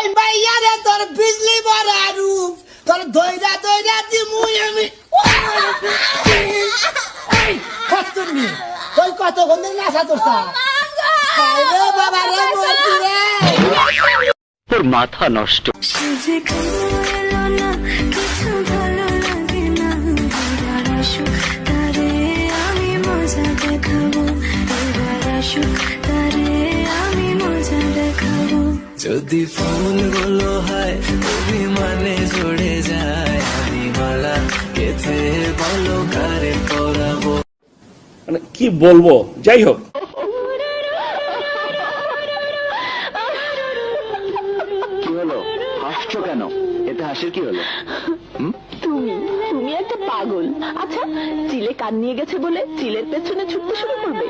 এই মাইয়া রে তোর বিজলি বড় রূপ তোর দইরা দইরা দিমুই আমি এই কতনি তুই কত গন্ধে নাচা তোরছা আরে বাবা রে মতি রে তোর মাথা নষ্ট সুজে এলো না কিছু ভালো লাগে না এবার আসুক তারে আমি মজা দেখাবো এবার আসুক তারে আমি মজা দেখাবো যদি ফুলগুলো হয় অভিমানে জুড়ে যায় আমি মালা কেথে বলো কারে পরাবো মানে কি বলবো যাই হোক কি হলো হাসছো কেন এতে হাসির কি হলো তুমি একটা পাগল। আচ্ছা চিলে কান নিয়ে গেছে বলে চিলের পেছনে ছুটতে শুরু করবে?